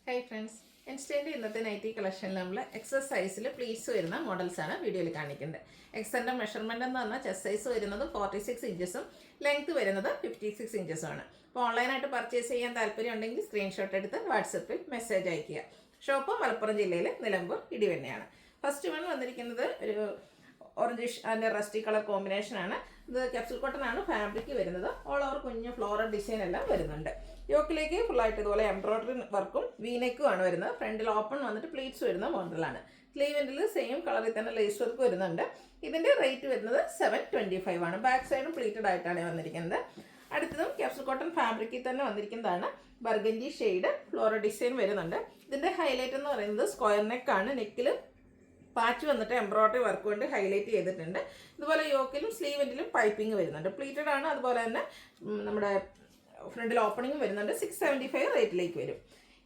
Hi friends, ഇൻസ്റ്റൻ്റെ ഇന്നത്തെ nightie കളക്ഷനിൽ നമ്മൾ എക്സസൈസിൽ pleats വരുന്ന മോഡൽസാണ് വീഡിയോയിൽ കാണിക്കുന്നത്. എക്സൻ്റെ മെഷർമെൻ്റ് എന്ന് പറഞ്ഞാൽ ചെസ്റ്റ് സൈസ് വരുന്നത് 46 ഇഞ്ചസും ലെങ്ത് വരുന്നത് 56 ഇഞ്ചസും ആണ്. അപ്പോൾ ഓൺലൈനായിട്ട് പർച്ചേസ് ചെയ്യാൻ താല്പര്യം ഉണ്ടെങ്കിൽ സ്ക്രീൻഷോട്ട് എടുത്ത് വാട്സപ്പിൽ മെസ്സേജ് അയയ്ക്കുക. ഷോപ്പ് മലപ്പുറം ജില്ലയിൽ നിലമ്പൂർ ഇടിവണ്ണയാണ്. ഫസ്റ്റ് വൺ വന്നിരിക്കുന്നത് ഒരു ഓറഞ്ചിഷ് ആൻഡ് റസ്റ്റി കളർ കോമ്പിനേഷനാണ്. ഇത് ക്യാപ്സൂൾ കോട്ടൺ ആണ് ഫാബ്രിക് വരുന്നത്. ഓൾ ഓവർ കുഞ്ഞു ഫ്ലോറൽ ഡിസൈൻ എല്ലാം വരുന്നുണ്ട്. യോക്കിലേക്ക് ഫുള്ളായിട്ട് ഇതുപോലെ എംബ്രോയ്ഡറി വർക്കും വീനെക്കും ആണ് വരുന്നത്. ഫ്രണ്ടിൽ ഓപ്പൺ വന്നിട്ട് പ്ലീറ്റ്സ് വരുന്ന മോഡലാണ്. സ്ലീവെൻറ്റിൽ സെയിം കളറിൽ തന്നെ ലേസ് വർക്ക് വരുന്നുണ്ട്. ഇതിൻ്റെ റേറ്റ് വരുന്നത് 725 ആണ്. ബാക്ക് സൈഡും പ്ലീറ്റഡ് ആയിട്ടാണ് വന്നിരിക്കുന്നത്. അടുത്തതും ക്യാപ്സൂൾ കോട്ടൺ ഫാബ്രിക്കിൽ തന്നെ വന്നിരിക്കുന്നതാണ്. ബർഗൻഡി ഷെയ്ഡ് ഫ്ലോറൽ ഡിസൈൻ വരുന്നുണ്ട്. ഇതിൻ്റെ ഹൈലൈറ്റ് എന്ന് പറയുന്നത് സ്ക്വയർ നെക്കാണ്. നെക്കിൽ പാച്ച് വന്നിട്ട് എംബ്രോയ്ഡറി വർക്ക് കൊണ്ട് ഹൈലൈറ്റ് ചെയ്തിട്ടുണ്ട്. ഇതുപോലെ യോക്കിലും സ്ലീവെൻറ്റിലും പൈപ്പിംഗ് വരുന്നുണ്ട്. പ്ലീറ്റഡ് ആണ്. അതുപോലെ തന്നെ നമ്മുടെ ഫ്രണ്ടിൽ ഓപ്പണിംഗ് വരുന്നുണ്ട്. 675 റേറ്റിലേക്ക് വരും.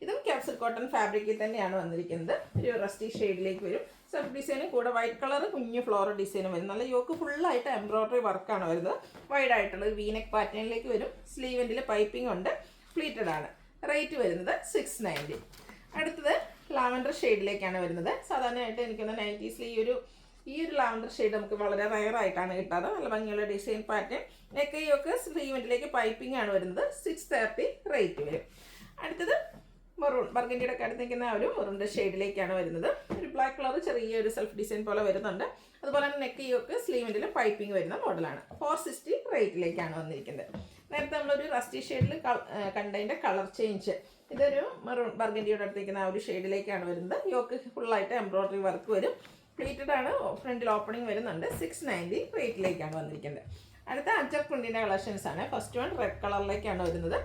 ഇതും ക്യാപ്സൂൾ കോട്ടൺ ഫാബ്രിക്കിൽ തന്നെയാണ് വന്നിരിക്കുന്നത്. ഒരു റസ്റ്റി ഷെയ്ഡിലേക്ക് വരും. സെൽഫ് ഡിസൈനും കൂടെ വൈറ്റ് കളർ കുഞ്ഞു ഫ്ലോറൽ ഡിസൈനും വരും. നല്ല യോക്ക് ഫുള്ളായിട്ട് എംബ്രോയ്ഡറി വർക്കാണ് വരുന്നത്. വൈഡ് ആയിട്ടുള്ള വീനെക്ക് പാറ്റേണിലേക്ക് വരും. സ്ലീവെൻറ്റിൽ പൈപ്പിംഗ് ഉണ്ട്. പ്ലീറ്റഡ് ആണ്. റേറ്റ് വരുന്നത് 690. അടുത്തത് ലാവൻഡർ ഷെയ്ഡിലേക്കാണ് വരുന്നത്. സാധാരണയായിട്ട് എനിക്കൊന്ന് നൈറ്റീസിൽ ഈ ഒരു ലാവൻഡർ ഷെയ്ഡ് നമുക്ക് വളരെ റയർ ആയിട്ടാണ് കിട്ടാറ്. നല്ല ഭംഗിയുള്ള ഡിസൈൻ പാറ്റേൺ. നെക്കൈയൊക്കെ സ്ലീവെൻറ്റിലേക്ക് പൈപ്പിംഗ് ആണ് വരുന്നത്. 630 റേറ്റ് വരും. അടുത്തത് മെറൂൺ, ബർഗൻഡിയുടെ ഒക്കെ അടുത്ത് നിൽക്കുന്ന ഒരു മെറൂണിൻ്റെ ഷെയ്ഡിലേക്കാണ് വരുന്നത്. ഒരു ബ്ലാക്ക് കളർ ചെറിയൊരു സെൽഫ് ഡിസൈൻ പോലെ വരുന്നുണ്ട്. അതുപോലെ തന്നെ നെക്കൈയൊക്കെ സ്ലീവെൻറ്റിൽ പൈപ്പിംഗ് വരുന്ന മോഡലാണ്. 460 റേറ്റിലേക്കാണ് വന്നിരിക്കുന്നത്. നേരത്തെ നമ്മളൊരു റസ്റ്റി ഷെയ്ഡിൽ കണ്ടതിൻ്റെ കളർ ചേഞ്ച്. ഇതൊരു മെറൂൺ ബർഗൻഡിയുടെ അടുത്തേക്കുന്ന ആ ഒരു ഷെയ്ഡിലേക്കാണ് വരുന്നത്. യോക്ക് ഫുള്ളായിട്ട് എംബ്രോയ്ഡറി വർക്ക് വരും. പ്ലീറ്റഡ് ആണ്. ഫ്രണ്ടിൽ ഓപ്പണിംഗ് വരുന്നുണ്ട്. 690 റേറ്റിലേക്കാണ് വന്നിരിക്കുന്നത്. അടുത്ത അജ്രക് പ്രിൻറ്റിൻ്റെ കളക്ഷൻസ് ആണ്. ഫസ്റ്റ് വൺ റെഡ് കളറിലേക്കാണ് വരുന്നത്.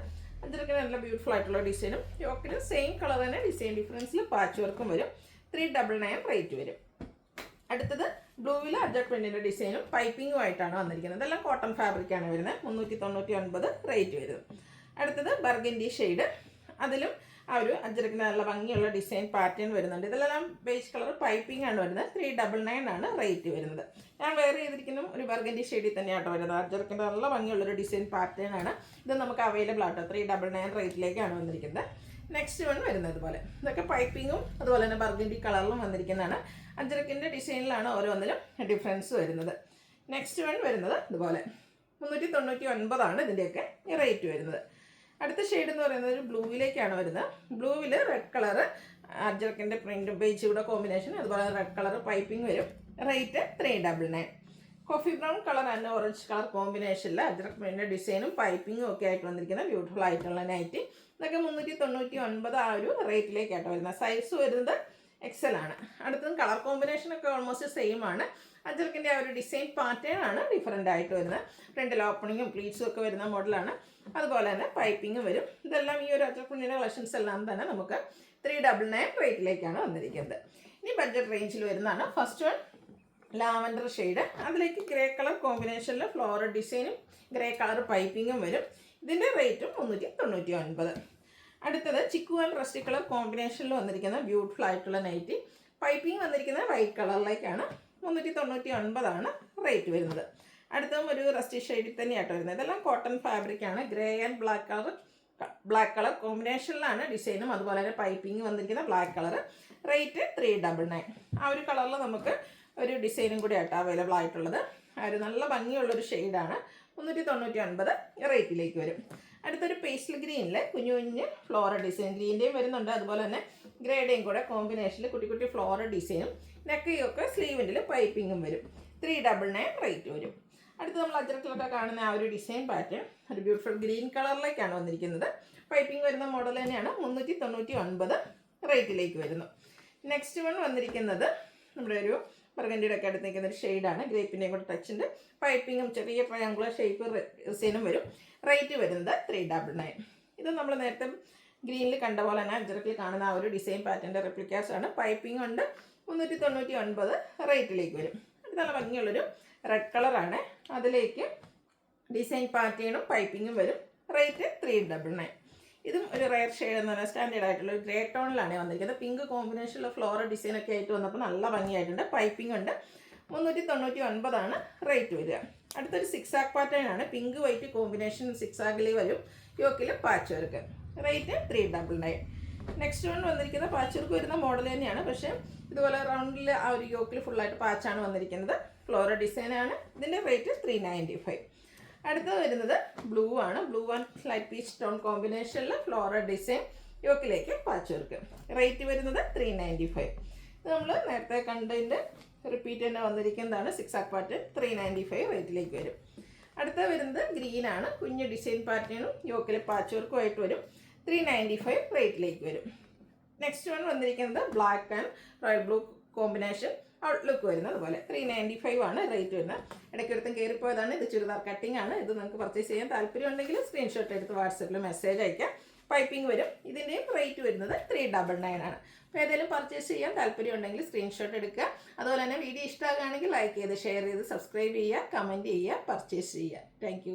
അജ്രക്കിന് നല്ല ബ്യൂട്ടിഫുൾ ആയിട്ടുള്ള ഡിസൈനും യോക്കിന് സെയിം കളർ തന്നെ ഡിസൈൻ ഡിഫറൻസിൽ പാച്ച് വർക്കും വരും. 399 റേറ്റ് വരും. അടുത്തത് ബ്ലൂവിൽ അജ്രക് പ്രിൻറ്റിൻ്റെ ഡിസൈനും പൈപ്പിങ്ങും ആയിട്ടാണ് വന്നിരിക്കുന്നത്. ഇതെല്ലാം കോട്ടൺ ഫാബ്രിക്കാണ് വരുന്നത്. 399 റേറ്റ് വരും. അടുത്തത് ബർഗൻഡി ഷെയ്ഡ്. അതിലും ആ ഒരു അജ്രക്കിന് നല്ല ഭംഗിയുള്ള ഡിസൈൻ പാറ്റേൺ വരുന്നുണ്ട്. ഇതെല്ലാം ബേസ് കളർ പൈപ്പിംഗ് ആണ് വരുന്നത്. 399 ആണ് റേറ്റ് വരുന്നത്. ഞാൻ വെയർ ചെയ്തിരിക്കുന്ന ഒരു ബർഗൻഡി ഷെയ്ഡിൽ തന്നെയാട്ടോ വരുന്നത്. അജ്രക്കിൻ്റെ നല്ല ഭംഗിയുള്ളൊരു ഡിസൈൻ പാറ്റേൺ ആണ്. ഇത് നമുക്ക് അവൈലബിൾ ആട്ടോ. 399 റേറ്റിലേക്കാണ് വന്നിരിക്കുന്നത്. നെക്സ്റ്റ് വൺ വരുന്നത് പോലെ ഇതൊക്കെ പൈപ്പിങ്ങും അതുപോലെ തന്നെ ബർഗൻഡി കളറിലും വന്നിരിക്കുന്നതാണ്. അജ്രക്കിൻ്റെ ഡിസൈനിലാണ് ഓരോന്നിലും ഡിഫറൻസ് വരുന്നത്. നെക്സ്റ്റ് വൺ വരുന്നത് ഇതുപോലെ 399 ആണ് ഇതിൻ്റെയൊക്കെ റേറ്റ് വരുന്നത്. അടുത്ത ഷെയ്ഡ് എന്ന് പറയുന്നത് ഒരു ബ്ലൂവിലേക്കാണ് വരുന്നത്. ബ്ലൂവിൽ റെഡ് കളർ അജ്രക്കിൻ്റെ പ്രിൻറ്റും ബേജ് കൂടെ കോമ്പിനേഷൻ. അതുപോലെ റെഡ് കളർ പൈപ്പിംഗ് വരും. Rate 399. Coffee brown colour and orange colour കോമ്പിനേഷനിൽ അജ്രക് പ്രിൻറ്റിൻ്റെ ഡിസൈനും പൈപ്പിങ്ങും ഒക്കെ ആയിട്ട് വന്നിരിക്കുന്ന ബ്യൂട്ടിഫുൾ ആയിട്ടുള്ള നൈറ്റി. ഇതൊക്കെ 399 ആ ഒരു റേറ്റിലേക്കായിട്ട് വരുന്നത്. സൈസ് വരുന്നത് XL ആണ്. അടുത്തതും കളർ കോമ്പിനേഷനൊക്കെ ഓൾമോസ്റ്റ് സെയിം ആണ്. അജ്രക്കിൻ്റെ ആ ഒരു ഡിസൈൻ പാറ്റേൺ ആണ് ഡിഫറെൻ്റ് ആയിട്ട് വരുന്നത്. ഫ്രണ്ടിൽ ഓപ്പണിങ്ങും പ്ലീറ്റ്സും ഒക്കെ വരുന്ന മോഡലാണ്. അതുപോലെ തന്നെ പൈപ്പിങ്ങും വരും. ഇതെല്ലാം ഈ ഒരു അജ്രക് പ്രിൻറ്റിൻ്റെ കളക്ഷൻസ് എല്ലാം തന്നെ നമുക്ക് 399 റേറ്റിലേക്കാണ് വന്നിരിക്കുന്നത്. ഇനി ബഡ്ജറ്റ് റേഞ്ചിൽ വരുന്നതാണ്. First one lavender shade. അതിലേക്ക് ഗ്രേ കളർ കോമ്പിനേഷനിൽ ഫ്ലോറൽ ഡിസൈനും ഗ്രേ കളർ പൈപ്പിങ്ങും വരും. ഇതിൻ്റെ റേറ്റും 399. അടുത്തത് ചിക്കു ആൻഡ് റസ്റ്റി കളർ കോമ്പിനേഷനിൽ വന്നിരിക്കുന്ന ബ്യൂട്ടിഫുൾ ആയിട്ടുള്ള നൈറ്റി. പൈപ്പിംഗ് വന്നിരിക്കുന്നത് വൈറ്റ് കളറിലേക്കാണ്. 399 ആണ് റേറ്റ് വരുന്നത്. അടുത്തതും ഒരു റസ്റ്റി ഷെയ്ഡിൽ തന്നെയായിട്ട് വരുന്നത്. ഇതെല്ലാം കോട്ടൺ ഫാബ്രിക്കാണ്. ഗ്രേ ആൻഡ് ബ്ലാക്ക് കളർ കോമ്പിനേഷനിലാണ് ഡിസൈനും അതുപോലെ തന്നെ പൈപ്പിംഗ് വന്നിരിക്കുന്ന ബ്ലാക്ക് കളർ. റേറ്റ് 399. ആ ഒരു കളറിൽ നമുക്ക് ഒരു ഡിസൈനും കൂടി ആയിട്ട് അവൈലബിൾ ആയിട്ടുള്ളത്. ആ ഒരു നല്ല ഭംഗിയുള്ളൊരു ഷെയ്ഡാണ്. 399 റേറ്റിലേക്ക് വരും. അടുത്തൊരു പേസ്റ്റൽ ഗ്രീനിൽ കുഞ്ഞു കുഞ്ഞ് ഫ്ലോറൽ ഡിസൈൻ ഗ്രീൻ്റെയും വരുന്നുണ്ട്. അതുപോലെ തന്നെ ഗ്രേഡേയും കൂടെ കോമ്പിനേഷനിൽ കുട്ടി കുട്ടി ഫ്ലോറൽ ഡിസൈനും നെക്കയൊക്കെ സ്ലീവെൻറ്റിൽ പൈപ്പിങ്ങും വരും. 399 റേറ്റ് വരും. അടുത്ത് നമ്മൾ അജ്രക്കിലൊക്കെ കാണുന്ന ആ ഒരു ഡിസൈൻ പാറ്റേൺ ഒരു ബ്യൂട്ടിഫുൾ ഗ്രീൻ കളറിലേക്കാണ് വന്നിരിക്കുന്നത്. പൈപ്പിംഗ് വരുന്ന മോഡൽ തന്നെയാണ്. 399 റേറ്റിലേക്ക് വരുന്നു. നെക്സ്റ്റ് വൺ വന്നിരിക്കുന്നത് നമ്മുടെ ഒരു ബർഗൻഡിയുടെ ഒക്കെ അടുത്ത് നിൽക്കുന്ന ഒരു ഷെയ്ഡാണ്. ഗ്രേപ്പിൻ്റെയും കൂടെ ടച്ചിൻ്റെ പൈപ്പിങ്ങും ചെറിയ ട്രയാങ്കുലർ ഷേപ്പ് ഡിസൈനും വരും. റേറ്റ് വരുന്നത് 399. ഇത് നമ്മൾ നേരത്തെ ഗ്രീനിൽ കണ്ട പോലെ തന്നെ അജ്രക്കിൽ കാണുന്ന ആ ഒരു ഡിസൈൻ പാറ്റേണിൻ്റെ റെപ്ലിക്കാസ് ആണ്. പൈപ്പിംഗ് ഉണ്ട്. 399 റേറ്റിലേക്ക് വരും. ഇത് നല്ല ഭംഗിയുള്ളൊരു റെഡ് കളറാണ്. അതിലേക്ക് ഡിസൈൻ പാറ്റേണും പൈപ്പിങ്ങും വരും. റേറ്റ് 399. ഇതും ഒരു റെയർ ഷെയ്ഡ് എന്ന് പറഞ്ഞാൽ സ്റ്റാൻഡേർഡ് ആയിട്ടുള്ള ഒരു ഗ്രേ ടോണിലാണ് വന്നിരിക്കുന്നത്. പിങ്ക് കോമ്പിനേഷനിലുള്ള ഫ്ലോറൽ ഡിസൈനൊക്കെ ആയിട്ട് വന്നപ്പോൾ നല്ല ഭംഗിയായിട്ടുണ്ട്. പൈപ്പിംഗ് ഉണ്ട്. 399 ആണ് റേറ്റ് വരിക. അടുത്തൊരു സിക്സാക്ക് പാറ്റേൺ ആണ്. പിങ്ക് വൈറ്റ് കോമ്പിനേഷൻ സിക്സാക്കിൽ വരും. യോക്കിൽ patch work. Rate 399. Next one വന്നിരിക്കുന്നത് പാച്ച് വർക്ക് വരുന്ന മോഡൽ തന്നെയാണ്, പക്ഷേ ഇതുപോലെ റൗണ്ടിൽ ആ ഒരു യോക്കിൽ ഫുള്ളായിട്ട് പാച്ചാണ് വന്നിരിക്കുന്നത്. ഫ്ലോറൽ ഡിസൈനാണ്. ഇതിൻ്റെ റേറ്റ് 395. അടുത്തത് വരുന്നത് ബ്ലൂ ആണ്. Blue and light peach tone കോമ്പിനേഷനിൽ ഫ്ലോറൽ ഡിസൈൻ യോക്കിലേക്ക് പാച്ച് വർക്ക്. റേറ്റ് വരുന്നത് 395. ഇത് നമ്മൾ നേരത്തെ കണ്ടതിൻ്റെ റിപ്പീറ്റ് തന്നെ വന്നിരിക്കുന്നതാണ്. 6 ആക്ക് പാറ്റേൺ 395 റേറ്റിലേക്ക് വരും. അടുത്ത വരുന്നത് ഗ്രീനാണ്. കുഞ്ഞ് ഡിസൈൻ പാറ്റേണും യോക്കിൽ പാച്ച് വർക്കും ആയിട്ട് വരും. 395 റേറ്റിലേക്ക് വരും. നെക്സ്റ്റ് വൺ വന്നിരിക്കുന്നത് black and royal blue combination outlook വരുന്നത് അതുപോലെ 395 ആണ് റേറ്റ് വരുന്നത്. ഇടയ്ക്കെടുത്തും കയറിപ്പോയതാണ്. ഇത് ചുരിദാർ കട്ടിംഗ് ആണ്. ഇത് നിങ്ങൾക്ക് പർച്ചേസ് ചെയ്യാൻ താല്പര്യം ഉണ്ടെങ്കിൽ സ്ക്രീൻഷോട്ട് എടുത്ത് വാട്സപ്പിൽ മെസ്സേജ് അയക്കാം. പൈപ്പിംഗ് വരും. ഇതിൻ്റെയും റേറ്റ് വരുന്നത് 399 ആണ്. അപ്പോൾ ഏതെങ്കിലും പർച്ചേസ് ചെയ്യാൻ താല്പര്യം ഉണ്ടെങ്കിൽ സ്ക്രീൻഷോട്ട് എടുക്കുക. അതുപോലെ തന്നെ വീഡിയോ ഇഷ്ടമാകുകയാണെങ്കിൽ ലൈക്ക് ചെയ്ത് ഷെയർ ചെയ്ത് സബ്സ്ക്രൈബ് ചെയ്യുക, കമൻറ്റ് ചെയ്യുക, പർച്ചേസ് ചെയ്യുക. താങ്ക്